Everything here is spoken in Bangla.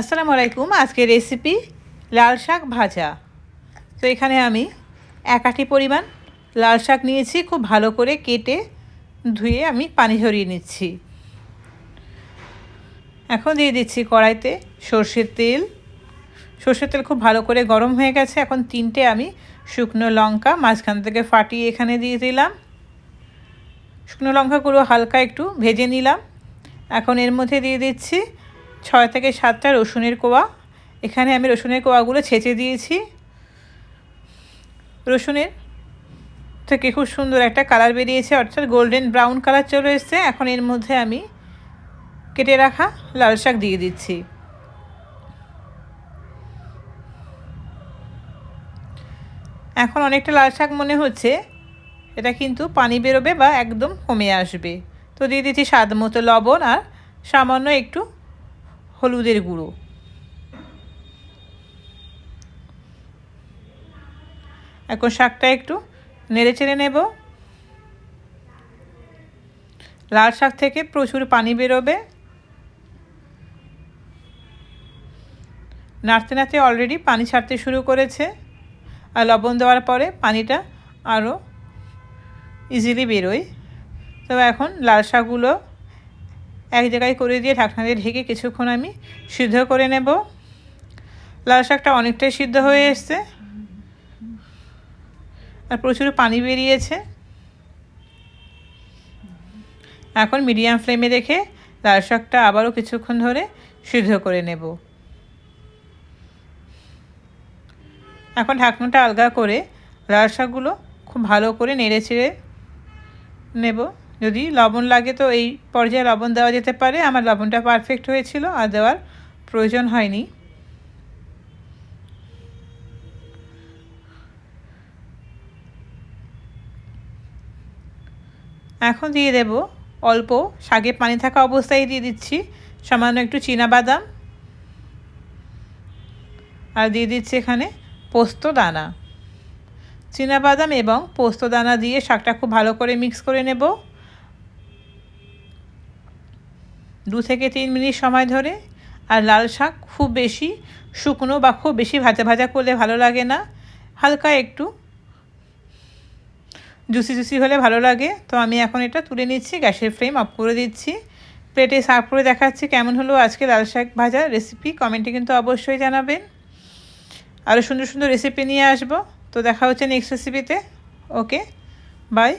আসসালামু আলাইকুম। আজকের রেসিপি লাল শাক ভাজা। তো এখানে আমি 1 আটি পরিমাণ লাল শাক নিয়েছি, খুব ভালো করে কেটে ধুয়ে আমি পানি ঝরিয়ে নিচ্ছি। এখন দিয়ে দিচ্ছি কড়াইতে সরষের তেল। সরষের তেল খুব ভালো করে গরম হয়ে গেছে। এখন 3টে আমি শুকনো লঙ্কা মাঝখান থেকে ফাটিয়ে এখানে দিয়ে দিলাম। শুকনো লঙ্কাগুলো হালকা একটু ভেজে নিলাম। এখন এর মধ্যে দিয়ে দিচ্ছি 6 থেকে 7টা রসুনের কোয়া। এখানে আমি রসুনের কোয়াগুলো ছেঁচে দিয়েছি। রসুনের থেকে খুব সুন্দর একটা কালার বেরিয়েছে, অর্থাৎ গোল্ডেন ব্রাউন কালার চলে এসেছে। এখন এর মধ্যে আমি কেটে রাখা লাল শাক দিয়ে দিচ্ছি। এখন অনেকটা লাল শাক মনে হচ্ছে, এটা কিন্তু পানি বেরোবে বা একদম কমে আসবে। তো দিয়ে দিচ্ছি স্বাদ মতো লবণ আর সামান্য একটু হলুদের গুঁড়ো। এখন শাকটা একটু নেড়ে চেড়ে নেব। লাল শাক থেকে প্রচুর পানি বেরোবে। নাড়তে নাড়তে অলরেডি পানি ছাড়তে শুরু করেছে, আর লবণ দেওয়ার পরে পানিটা আরও ইজিলি বেরোয়। তো এখন লাল শাকগুলো এক জায়গায় করে দিয়ে ঢাকনা দিয়ে ঢেকে কিছুক্ষণ আমি সিদ্ধ করে নেব। লাল শাকটা অনেকটাই সিদ্ধ হয়ে এসছে আর প্রচুর পানি বেরিয়েছে। এখন মিডিয়াম ফ্লেমে রেখে লাল শাকটা আবারও কিছুক্ষণ ধরে সিদ্ধ করে নেব। এখন ঢাকনাটা আলগা করে লাল শাকগুলো খুব ভালো করে নেড়ে চেড়ে নেব। যদি লবণ লাগে তো এই পর্যায়ে লবণ দেওয়া যেতে পারে। আমার লবণটা পারফেক্ট হয়েছিল, আর দেওয়ার প্রয়োজন হয়নি। এখন দিয়ে দেব অল্প শাকে পানি থাকা অবস্থায় দিয়ে দিচ্ছি সামান্য একটু চীনাবাদাম, আর দিয়ে দিচ্ছি এখানে পোস্ত দানা। চীনাবাদাম এবং পোস্ত দানা দিয়ে শাকটা খুব ভালো করে মিক্স করে নেব 2 থেকে 3 মিনিট সময় ধরে। আর লাল শাক খুব বেশি শুকনো বা খুব বেশি ভাজা ভাজা করলে ভালো লাগে না, হালকা একটু জুসি জুসি হলে ভালো লাগে। তো আমি এখন এটা তুলে নিচ্ছি, গ্যাসের ফ্লেম অফ করে দিচ্ছি। প্লেটে সার্ভ করে দেখাচ্ছি কেমন হলো আজকে লাল শাক ভাজা রেসিপি। কমেন্টে কিন্তু অবশ্যই জানাবেন। আরও সুন্দর সুন্দর রেসিপি নিয়ে আসবো। তো দেখা হচ্ছে নেক্সট রেসিপিতে। ওকে, বাই।